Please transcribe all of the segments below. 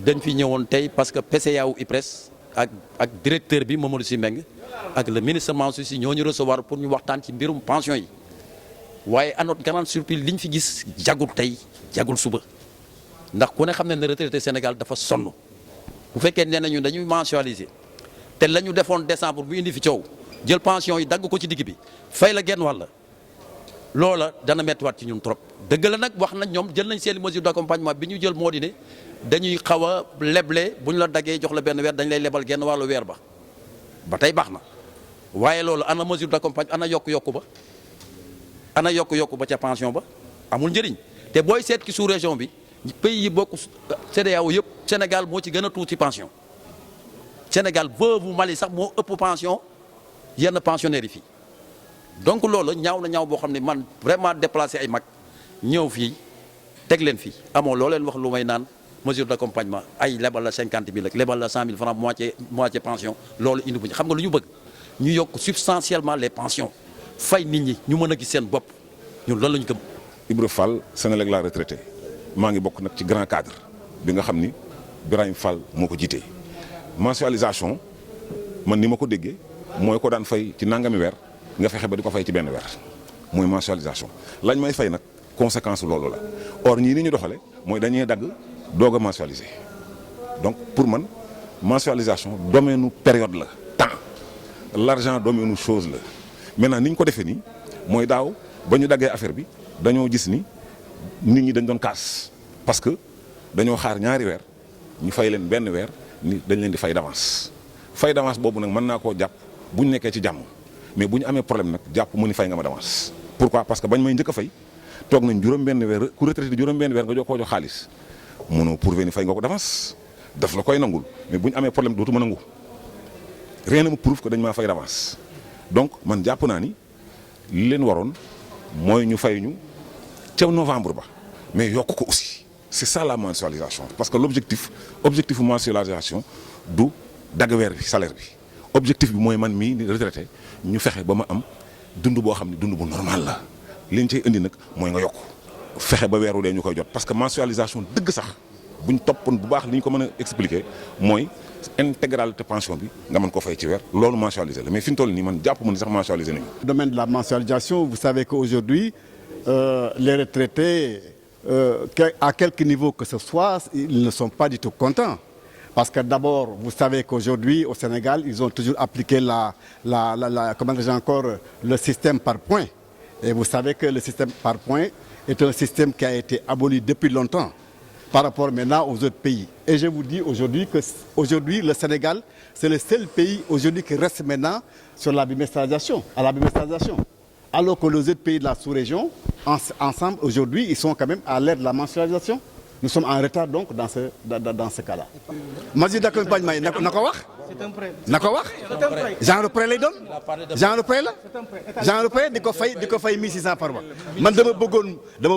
dañ fi ñëwoon tey parce que PCA wu IPRES ak directeur bi Mamadou Sy Mbengue ak le ministre Mansour Sy ñoo ñu recevoir pour ñu waxtaan ci mbirum pension yi waaye à notre grande surprise liñ fi gis jagul tey jagul suba ndax ku ne xam ne ne retraité Sénégal dafa sonn bu fekkee nee nañu dañuy mensualiser te la ñu defoon décembre bu indi fi coow jël pension yi dagg ko ci digg bi fay la genn wàll loola dana mettiwaat ci ñun trop dëgg la nag wax nañ ñoom jël nañ seen mesure d'accompagnement bi ñu jël moo di ne dañuy xaw a leble bu ñu la daggee jox la benn weer dañ lay lebal genn wàllu weer ba tey baax na waaye loolu ana mesure d'accompagnement ana yokku-yokku ba ana yokku-yokku ba ca pension ba amul njëriñ te booy seet ki sous région bi pays yi bokk CEDEAO yëpp Sénégal moo ci gën a tuuti pension Sénégal veuve Mali sax moo ëpp pension yenn pensionnaires yi fii donc loolu ñaaw na ñaaw boo xam ne man vraiment déplacé ay mag ñëw fii teg leen fii amoo loo leen wax lu may naan mesure d'accompagnement ay lebal la 50 000 ak lebal la 100 000 francs moitié pension loolu indi bu ñu xam nga lu ñu bëgg ñu yokk substantiellement les pensions fay nit ñi ñu mën a gis seen bopp ñun loolu la ñu gëm. Ibra Fall Sénélec la retraité maa ngi bokk nag ci grand cadre bi nga xam ni Birahim Fall moo ko jiitee mensualisation man ni ma ko déggee mooy ko daan fay ci nangami weer nga fexe ba di ko fay ci benn weer mooy mensualisation lañ may fay nag conséquence loolu la or ñii ni ñu doxale mooy dañuy dagg doog a mensualiser donc pour man mensualisation domaine période la temps l'argent domaine chose la maintenant ni ñu ko defee nii mooy daaw ba ñu daggee affaire bi dañoo gis ni nit ñi dañ doon kaas parce que dañoo xaar ñaari weer ñu fay leen benn weer ni dañ leen di fay d'avance boobu nag mën naa koo jàpp bu ñu nekkee ci jàmm mais bu ñu amee problème nag jàpp mu ni fay nga ma d'avance. pourquoi parce que bañ may njëkk a fay toog nañ juróom-benn weer ku retraité juróom-benn weer nga jox koo jox xaalis mënoo prouver ni fay nga ko d'avance daf la koy nangul mais bu ñu amee problème dootuma nangu rien ne me prouve que dañ maa fay d'avance donc man jàpp naa ni li leen waroon mooy ñu fay ñu ca novembre ba mais yokk ko aussi c'est ça la mensualisation parce que objectif mensualisation du dagg weer bi salaire bi objectif bi mooy man mii ni retraité ñu fexe ba ma am dund boo xam ne dund bu normal la li ñu cay indi nag mooy nga yokk fexe ba weeru dee ñu koy jot parce que mensualisation dëgg sax buñ toppoon bu baax li ñu ko mën a expliquer mooy intégralité pension bi nga mën ko fay ci weer loolu mensualiser la mais fi ñu toll nii man jàpp ma ni sax mensualiser nañu. Le domaine de la mensualisation, vous savez qu'aujourd'hui les retraités à quelque niveau que ce soit, ils ne sont pas du tout contents. Parce que d'abord, vous savez qu'aujourd'hui, au Sénégal, ils ont toujours appliqué comment dire encore, le système par points. Et vous savez que le système par points est un système qui a été aboli depuis longtemps par rapport maintenant aux autres pays. Et je vous dis aujourd'hui que le Sénégal, c'est le seul pays aujourd'hui qui reste maintenant sur la bimestralisation, alors que les autres pays de la sous-région, ensemble, aujourd'hui, ils sont quand même à l'ère de la mensualisation. Nous sommes en retard donc dans ce cas-là. Mesure d'accompagnement yi na ko wax. na ko wax. genre prêt lay doon. genre prêt la. genre prêt di ko fay 1600 par mois. man dama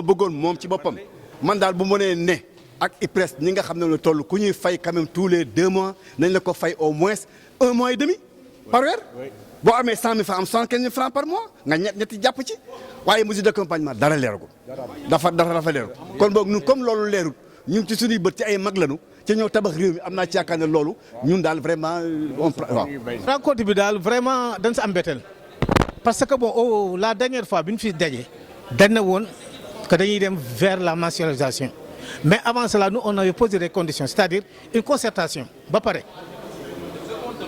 bëggoon moom ci boppam. man daal bu mënee ne ak IPRES ñi nga xam ne lu toll ku ñuy fay quand même tous les 2 mois nañ la ko fay au moins 1 mois et demi par weer. boo amee 100 000 francs am 115 000 francs par mois nga ñetti jàpp ci waaye mesure d'accompagnement dara leeragul. dafa leerul kon boog ñun comme loolu leerul ñun ci suñuy bët ci ay mag lañu ci ñëw tabax réew mi am naa ci yaakaar ne loolu ñun daal vraiment waaw. rencontre bi daal vraiment dañ si am mbetteel parce que bon la dernière fois bi ñu fi daje dañ ne woon que dañuy dem vers la mensualisation mais avant cela nous on avait posé des conditions c'est-à-dire une concertation ba pare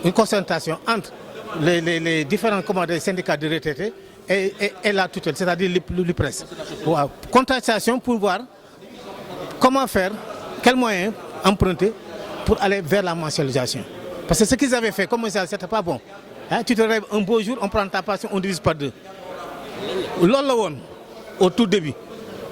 une concertation entre les différents commandants des syndicats de retraités et la tutelle, c'est-à-dire l'IPRES. Wow. Concertation pour voir comment faire, quels moyens emprunter pour aller vers la mensualisation. Parce que ce qu'ils avaient fait, comme ça, c'était pas bon. Hein, tu te rêves un beau jour, on prend ta passion, on divise par 2. Lolo, au tout début.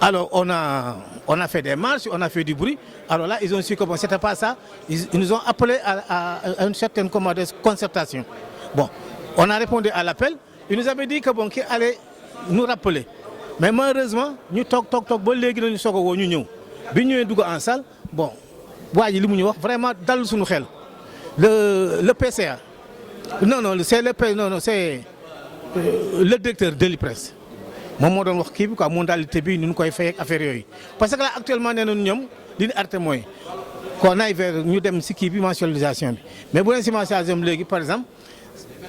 Alors on a fait des marches, on a fait du bruit. Alors là, ils ont su que bon, c'était pas ça. Ils nous ont appelé à une certaine concertation. Bon, on a répondu à l'appel. Il nous avait dit que bon, qu'il allait nous rappeler. Mais malheureusement, nous toc, bon, les gens nous sont venus. Nous sommes en salle. Bon, vraiment, dans le PCA. Non, c'est le directeur de l'IPRES. Moi, je wax kii bi quoi modalité bi ñu koy fay ak affaire yooyu parce que là actuellement nee nañu ñoom li ñu arrêté mooy qu'on aille vers ñu dem si kii bi mensualisation bi mais bu leen si mensualisation bi léegi par exemple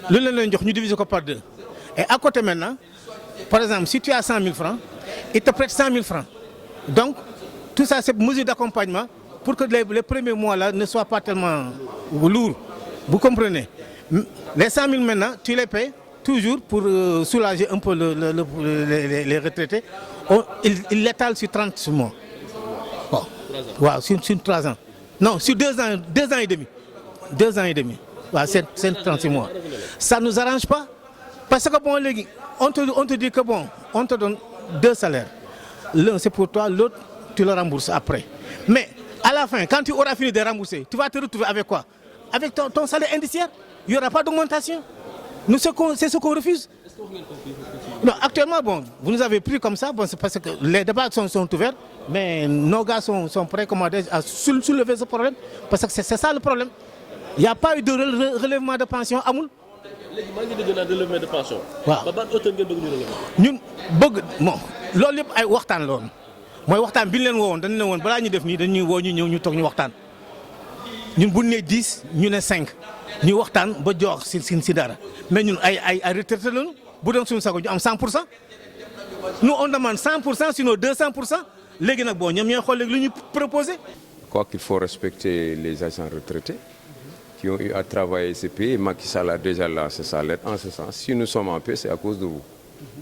lu leen jox ñu diviser ko par 2 et à côté maintenant par exemple si tu as 100 000 francs il te prête 100 000 francs donc tout ça c'est mesure d'accompagnement pour que les premiers mois là ne soient pas tellement lourds vous comprenez les 100 000 maintenant tu les payes toujours pour soulager un peu les retraités il l'étale sur 30 mois bon waaw sur 3 ans non sur 2 ans et demi 2 ans et demi waaw c'est 36 mois ça nous arrange pas parce que bon léegi on te dit que bon on te donne 2 salaires l'un c'est pour toi l'autre tu le rembourses après mais à la fin quand tu auras fini de rembourser tu vas te retrouver avec quoi avec ton salaire indiciaire il y aura pas d'augmentation nous c'est ce qu'on refuse. Non, actuellement bon vous nous avez pris comme ça bon c'est parce que les débats sont ouverts mais nos gars sont prêts comment dire à soulever ce problème parce que c'est ça le problème il y a pas eu de relèvement de pension amul. léegi maa ngi dégg naa relèvement de pension. waaw ba ban hauteur ngeen bëgg ñu relever. ñun bëgg bon loolu yëpp ay waxtaan la woon mooy waxtaan bi ñu leen woowoon dañu ne woon balaa ñu def nii dañuy woo ñu ñëw ñu toog ñu waxtaan ñun bu ñu nee 10 ñu ne 5 ñu waxtaan ba jox si dara mais ñun ay retraité lañu bu doon suñu sago ñu am 100% nous on demande 100% sinon 200% léegi nag bon ñoom ñooy xool léegi lu ñu proposé. Quoi qu'il faut respecter les agents retraités qui ont eu à travailler ce pays. Macky Sall a déjà lancé sa lettre en ce sens. Si nous sommes en paix, c'est à cause de vous.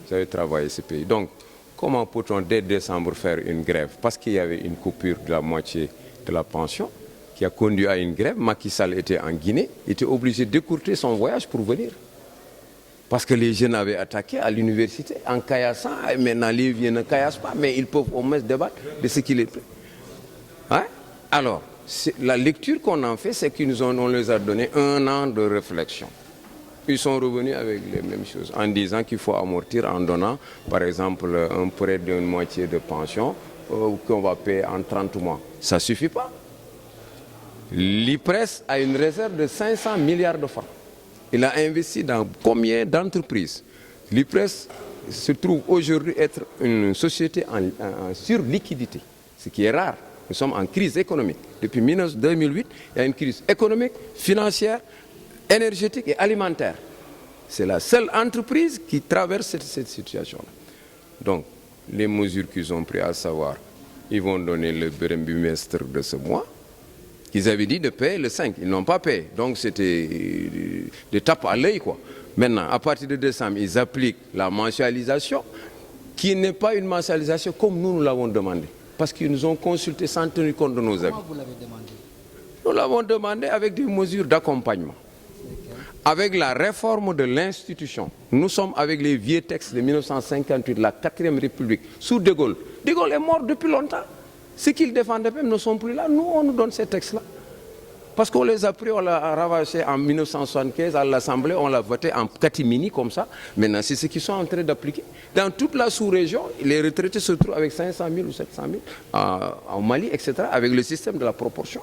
Vous avez travaillé ce pays. Donc, comment peut-on dès décembre faire une grève? Parce qu'il y avait une coupure de la moitié de la pension qui a conduit à une grève. Macky Sall était en Guinée, il était obligé d'écourter son voyage pour venir. Parce que les jeunes avaient attaqué à l'université en caillassant. Maintenant, les vieux ne caillassent pas, mais ils peuvent au moins débattre de ce qu'il est pris. Hein? Alors, la lecture qu'on en fait, c'est on les a donné 1 an de réflexion. Ils sont revenus avec les mêmes choses, en disant qu'il faut amortir en donnant, par exemple, un prêt d'une moitié de pension qu'on va payer en 30 mois. Ça ne suffit pas. L'IPRES a une réserve de 500 milliards de francs. Il a investi dans combien d'entreprises? L'IPRES se trouve aujourd'hui être une société en surliquidité, ce qui est rare. Nous sommes en crise économique. Depuis 2008, il y a une crise économique, financière, énergétique et alimentaire. C'est la seule entreprise qui traverse cette situation-là. Donc, les mesures qu'ils ont prises, à savoir, ils vont donner le bimestre de ce mois, qu'ils avaient dit de payer le 5. Ils n'ont pas payé. Donc, c'était des tapes à l'œil, quoi. Maintenant, à partir de décembre, ils appliquent la mensualisation, qui n'est pas une mensualisation comme nous l'avons demandé. Parce qu'ils nous ont consultés sans tenir compte de nos avis. Comment vous l'avez demandé? Nous l'avons demandé avec des mesures d'accompagnement. Avec la réforme de l'institution. Nous sommes avec les vieux textes de 1958, la 4e République, sous De Gaulle. De Gaulle est mort depuis longtemps. Ceux qu'ils défendaient même ne sont plus là. Nous, on nous donne ces textes-là. Parce qu'on les a pris, on l'a ravaché en 1975 à l'Assemblée, on l'a voté en catimini comme ça. Maintenant, c'est ce qu'ils sont en train d'appliquer. Dans toute la sous-région, les retraités se trouvent avec 500 000 ou 700 000 au Mali, etc., avec le système de la proportion.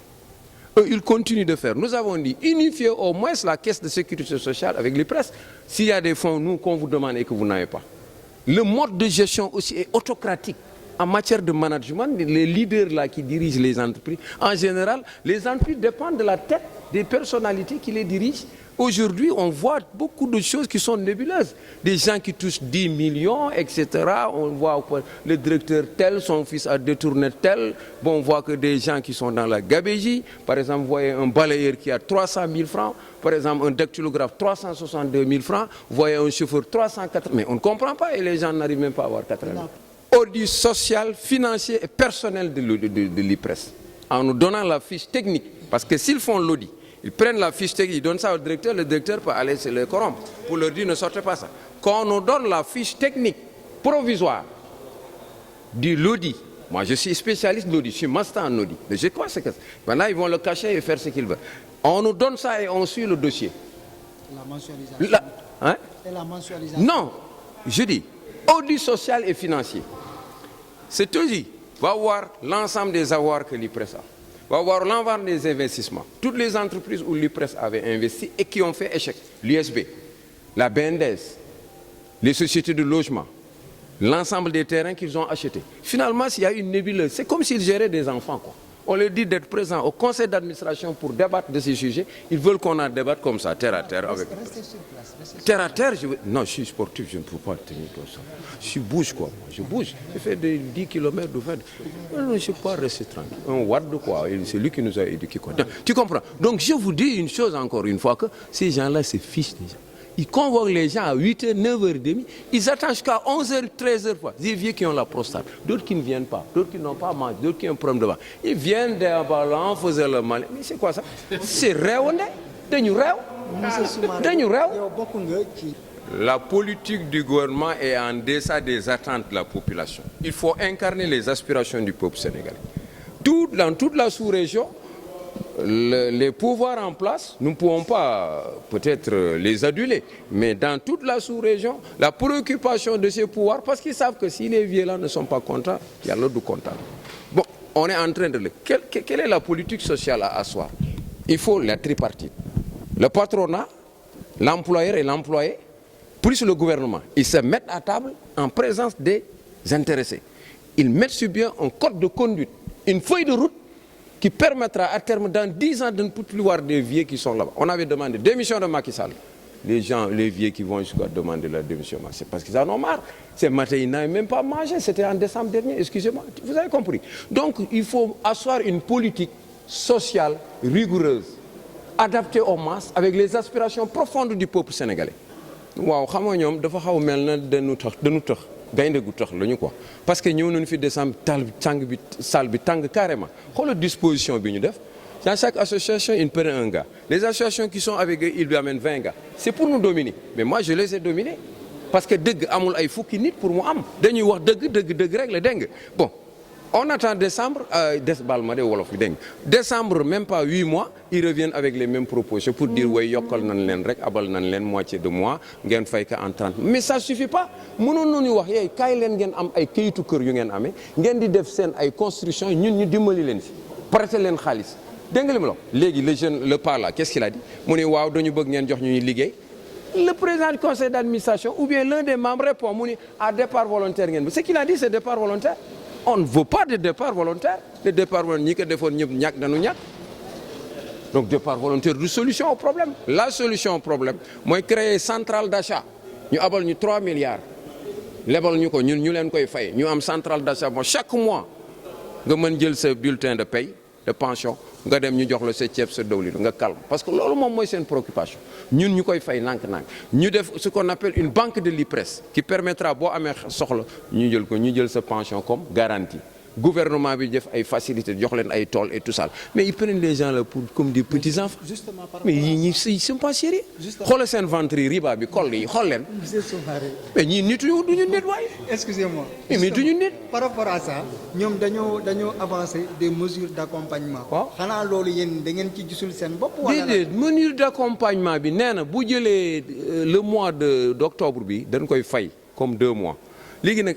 Eux, ils continuent de faire. Nous avons dit, unifier au moins la caisse de sécurité sociale avec les presses. S'il y a des fonds, nous, qu'on vous demande et que vous n'avez pas. Le mode de gestion aussi est autocratique. En matière de management, les leaders là qui dirigent les entreprises, en général, les entreprises dépendent de la tête des personnalités qui les dirigent. Aujourd'hui, on voit beaucoup de choses qui sont nébuleuses. Des gens qui touchent 10 millions, etc. On voit le directeur tel, son fils a détourné tel. Bon, on voit que des gens qui sont dans la gabégie. Par exemple, vous voyez un balayeur qui a 300 000 francs. Par exemple, un dactylographe, 362 000 francs. Vous voyez un chauffeur, 380 000. Mais on ne comprend pas et les gens n'arrivent même pas à avoir 80 000. Audit social, financier et personnel de l'IPRES. En nous donnant la fiche technique. Parce que s'ils font l'audit, ils prennent la fiche technique, ils donnent ça au directeur, le directeur peut aller se les corrompre. Pour leur dire ne sortez pas ça. Quand on nous donne la fiche technique provisoire de l'audit, moi je suis spécialiste de l'audit, je suis master en audit. Mais je crois que c'est que maintenant ils vont le cacher et faire ce qu'ils veulent. On nous donne ça et on suit le dossier. La mensualisation. Hein? Et la mensualisation. Non, je dis audit social et financier. C'est audit va voir l'ensemble des avoirs que l'IPRES a. Va voir l'ensemble des investissements. Toutes les entreprises où l'IPRES avait investi et qui ont fait échec. L'USB, la BNDES, les sociétés de logement, l'ensemble des terrains qu'ils ont achetés. Finalement, s'il y a une nébuleuse, c'est comme s'ils géraient des enfants, quoi. On leur dit d'être présents au conseil d'administration pour débattre de ces sujets. Ils veulent qu'on en débatte comme ça, terre à terre. Avec... Restez sur place. Restez sur Terre à terre, non, je suis sportif, je ne peux pas tenir comme ça. Je bouge quoi, je bouge. Je fais des 10 km de fait. Non, je ne suis pas resté tranquille. Un watt de quoi, c'est lui qui nous a éduqués quoi. Tu comprends? Donc je vous dis une chose encore une fois, que ces gens-là se fichent déjà. Ils convoquent les gens à 8h, 9h30. Ils attendent jusqu'à 11h, 13h. Des vieux qui ont la prostate. D'autres qui ne viennent pas. D'autres qui n'ont pas mangé. D'autres qui ont un problème de ventre. Ils viennent d'un ballon, faisaient le mal. Mais c'est quoi ça? C'est réel. La politique du gouvernement est en deçà des attentes de la population. Il faut incarner les aspirations du peuple sénégalais. Dans toute la sous-région, les pouvoirs en place, nous ne pouvons pas peut-être les aduler, mais dans toute la sous-région, la préoccupation de ces pouvoirs, parce qu'ils savent que si les vieux-là ne sont pas contents, il y a l'autre du content. Bon, on est en train de... Quelle est la politique sociale à asseoir? Il faut la tripartite. Le patronat, l'employeur et l'employé, plus le gouvernement, ils se mettent à table en présence des intéressés. Ils mettent sur bien un code de conduite, une feuille de route qui permettra à terme, dans 10 ans, de ne plus voir des vieux qui sont là-bas. On avait demandé démission de Macky Sall. Les vieux qui vont jusqu'à demander la démission, c'est parce qu'ils en ont marre. Ce matin, ils n'avaient même pas mangé. C'était en décembre dernier, excusez-moi. Vous avez compris. Donc, il faut asseoir une politique sociale rigoureuse, adaptée aux masses, avec les aspirations profondes du peuple sénégalais. Waaw xam nga ñoom dafa xaw mel na dañu tax gaynde gu tax lañu quoi parce que ñëw nañu fi décembre salle bi tàng carrément xoolal disposition bi ñu def dans chaque association il prend un gars les associations qui sont avec eux ils lui amènent 20 gars c'est pour nous dominer mais moi je les ai dominés parce que dëgg amul ay fukki nit pour mu am dañuy wax dëgg rek la dégg nga bon on attend décembre décembre même pas 8 mois ils reviennent avec les mêmes propositions pour dire way yokkal nañ leen rek abal nañ leen moitié de mois ngeen fay ka en 30 mais ça suffit pas mënoon nañu wax yeey kaay leen ngeen am ay kayitu kër yu ngeen amee ngeen di def seen ay construction ñun ñu dimbali leen si prêter leen xaalis dégg nga li ma la wax léegi le jeune le pas là qu'est-ce qu'il a dit mu ne waaw dañu bëgg ngeen jox ñuy liggéey le président du conseil d'administration ou bien l'un des membres répond mu ne à départ volontaire ngeen ce qu'il a dit c'est départ volontaire. On ne veut pas de départ volontaire. Le départ volontaire, donc départ volontaire de solution au problème. La solution au problème, moi créer une centrale d'achat. Nous avons 3 milliards. Nous avons une centrale d'achat. Chaque mois, nous avons ce bulletin de paye, de pension. Nous avons le 7e calme. Parce que c'est une préoccupation. Nous avons fait ce qu'on appelle une banque de l'IPRES qui permettra de cette pension comme garantie. Le gouvernement a des facilités, des tôles et tout ça. Mais ils prennent les gens là comme des petits enfants. Mais ils ne sont pas sérieux. Regardez cette venterie, riba, mais ils ne Excusez-moi. Par rapport à ça, nous avons avancé des mesures d'accompagnement. Des mesures d'accompagnement, le mois d'octobre, nous avons fait comme 2 mois.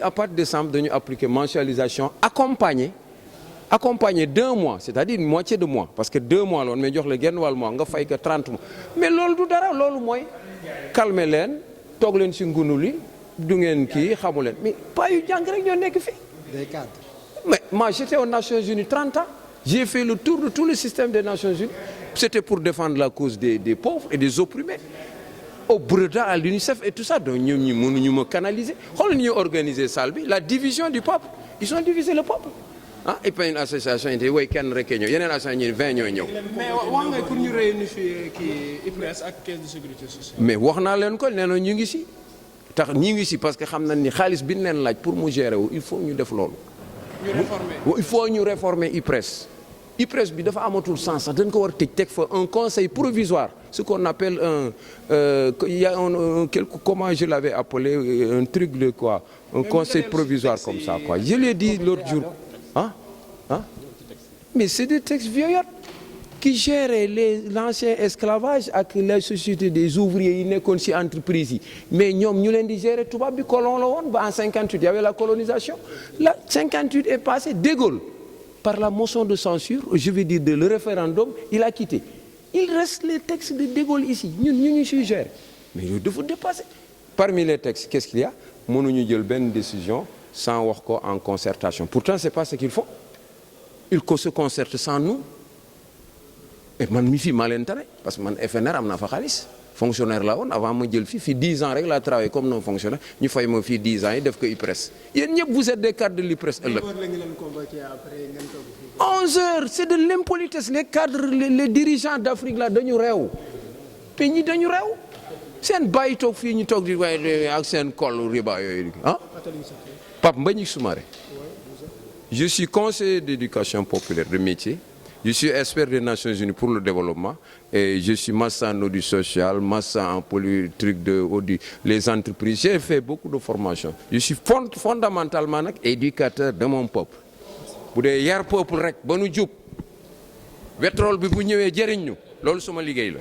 À partir de décembre, nous avons appliqué mensualisation accompagnée d'1 mois, c'est-à-dire une moitié de mois. Parce que 2 mois, on met le gain mois, on fait que 30 mois. Mais l'ol du dara, l'ol moy calmer len, tok len ci ngounouli, du ngeen ki xamu len. Mais pas eu jang rek ñoo nek fi. Des cadres. Mais moi j'étais aux Nations Unies 30 ans. J'ai fait le tour de tout le système des Nations Unies. C'était pour défendre la cause des pauvres et des opprimés. Au Breda, à l'UNICEF et tout ça, donc nous me canaliser. Nous organiser la division du peuple. Ils ont divisé le peuple. Et puis une association, il y a une association, 20 ñoo. Mais pour nous réunifier IPRES ak caisse de sécurité sociale. Mais wax naa leen ko nee na ñu ngi si tax ñu ngi si parce que xam nañ ni xaalis bi ñu leen laaj pour mu gérer wu il faut ñu def loolu. Il faut ñu réformer IPRES. IPRES bi dafa amatul sens sax dañ ko war tëj teg fa un conseil provisoire ce qu'on appelle il y a comment je l'avais appelé un truc de quoi un conseil provisoire comme ça quoi je l'ai dit l'autre jour mais c'est des textes vieux qui gèrent l'ancien esclavage avec la société des ouvriers yi nekkoon ci entreprise yi mais ñoom ñu leen di gérer tubaab bi colon la woon ba en 58 il y avait la colonisation la 58 est passé De Gaulle par la motion de censure, je veux dire le référendum, il a quitté. Il reste les textes de De Gaulle ici. Nous suggérons. Mais il faut dépasser. Parmi les textes, qu'est-ce qu'il y a? Nous avons une décision sans avoir en concertation. Pourtant, ce n'est pas ce qu'il faut. il se concerte sans nous et man mi fii maa leen tane parce que man FNR am naa fa xaalis fonctionnaire la woon avant ma jël fii 10 ans rek laa travaillé comme non fonctionnaire ñu fay ma fii 10 ans yi def ko IPRES yéen ñëpp vous êtes des cadres de l'IPRES ëllëg. 11 heures c'est de l'impolitesse les cadres les dirigeants d'Afrique là dañu réew te ñi dañu réew seen bàyyi toog fii ñu toog di waaye ak seen kol riba yooyu ah. Pape Mbagnick Soumaré. Je suis conseiller d'éducation populaire de métier. Je suis expert des Nations Unies pour le développement et je suis master en audit social, master en politique de audit, les entreprises. J'ai fait beaucoup de formations. Je suis fondamentalement nag éducateur de mon peuple. bu dee yar peuple rek ba nu jub pétrole bi bu ñëwee jëriñ ñu loolu suma liggéey la.